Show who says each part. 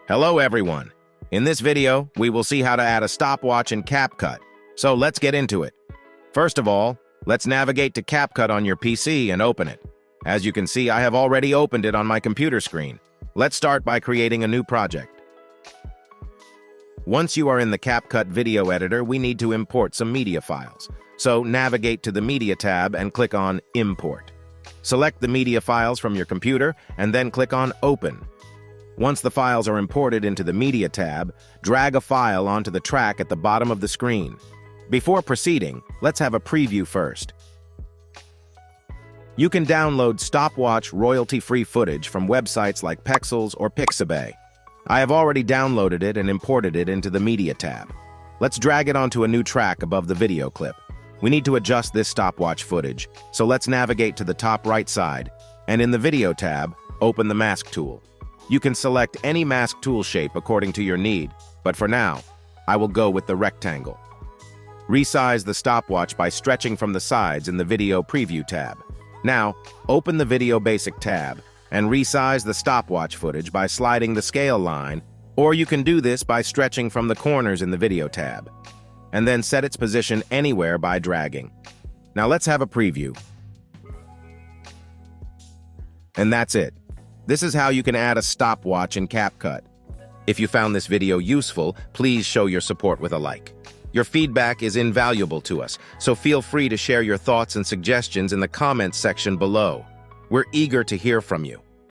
Speaker 1: Hello everyone. In this video, we will see how to add a stopwatch in CapCut. So let's get into it. First of all, let's navigate to CapCut on your PC and open it. As you can see, I have already opened it on my computer screen. Let's start by creating a new project. Once you are in the CapCut video editor, we need to import some media files. So navigate to the Media tab and click on Import. Select the media files from your computer and then click on Open. Once the files are imported into the Media tab, drag a file onto the track at the bottom of the screen. Before proceeding, let's have a preview first. You can download stopwatch royalty-free footage from websites like Pexels or Pixabay. I have already downloaded it and imported it into the Media tab. Let's drag it onto a new track above the video clip. We need to adjust this stopwatch footage, so let's navigate to the top right side, and in the Video tab, open the Mask tool. You can select any mask tool shape according to your need, but for now, I will go with the rectangle. Resize the stopwatch by stretching from the sides in the Video Preview tab. Now, open the Video Basic tab and resize the stopwatch footage by sliding the scale line, or you can do this by stretching from the corners in the Video tab, and then set its position anywhere by dragging. Now let's have a preview. And that's it. This is how you can add a stopwatch in CapCut. If you found this video useful, please show your support with a like. Your feedback is invaluable to us, so feel free to share your thoughts and suggestions in the comments section below. We're eager to hear from you.